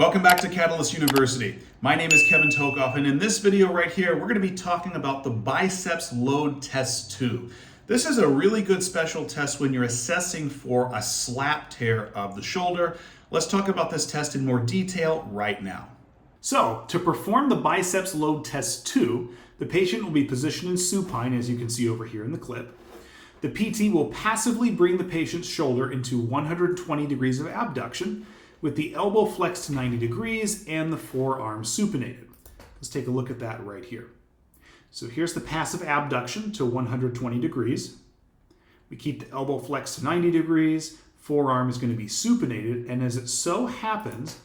Welcome back to Catalyst University. My name is Kevin Tokoph, and in this video right here, we're going to be talking about the Biceps Load Test 2. This is a really good special test when you're assessing for a slap tear of the shoulder. Let's talk about this test in more detail right now. So, to perform the Biceps Load Test 2, the patient will be positioned in supine, as you can see over here in the clip. The PT will passively bring the patient's shoulder into 120 degrees of abduction, with the elbow flexed to 90 degrees and the forearm supinated. Let's take a look at that right here. So here's the passive abduction to 120 degrees. We keep the elbow flexed to 90 degrees, forearm is going to be supinated, and as it so happens,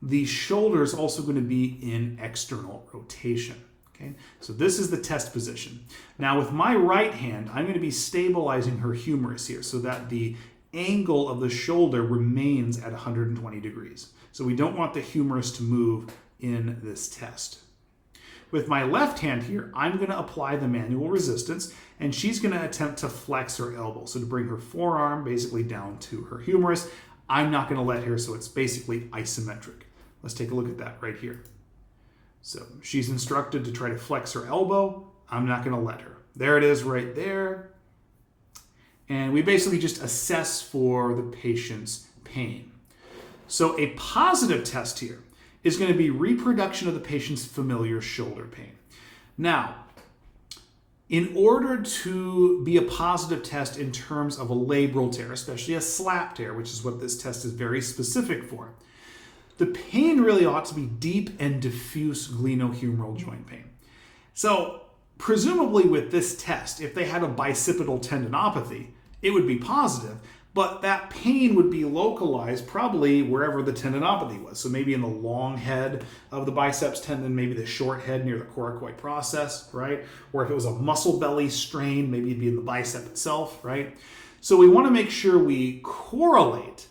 the shoulder is also going to be in external rotation. Okay? So this is the test position. Now with my right hand, I'm going to be stabilizing her humerus here so that the angle of the shoulder remains at 120 degrees. So we don't want the humerus to move in this test. With my left hand here, I'm going to apply the manual resistance, and she's going to attempt to flex her elbow. So to bring her forearm basically down to her humerus. I'm not going to let her, so it's basically isometric. Let's take a look at that right here. So she's instructed to try to flex her elbow. I'm not going to let her. There it is right there. And we basically just assess for the patient's pain. So a positive test here is going to be reproduction of the patient's familiar shoulder pain. Now, in order to be a positive test in terms of a labral tear, especially a slap tear, which is what this test is very specific for, the pain really ought to be deep and diffuse glenohumeral joint pain. So presumably with this test, if they had a bicipital tendinopathy, it would be positive, but that pain would be localized probably wherever the tendinopathy was. So maybe in the long head of the biceps tendon, maybe the short head near the coracoid process, right? Or if it was a muscle belly strain, maybe it'd be in the bicep itself, right? So we want to make sure we correlate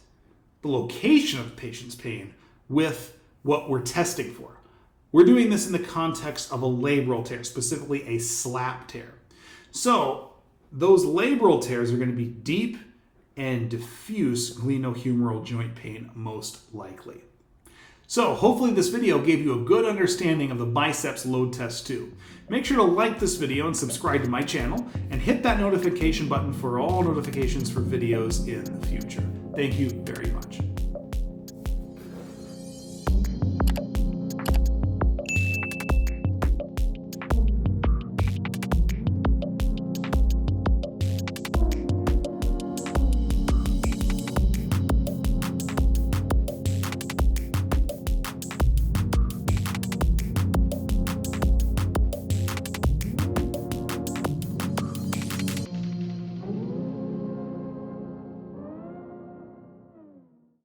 the location of the patient's pain with what we're testing for. We're doing this in the context of a labral tear, specifically a slap tear. So those labral tears are going to be deep and diffuse glenohumeral joint pain most likely. So hopefully this video gave you a good understanding of the Biceps Load Test 2. Make sure to like this video and subscribe to my channel and hit that notification button for all notifications for videos in the future. Thank you very much.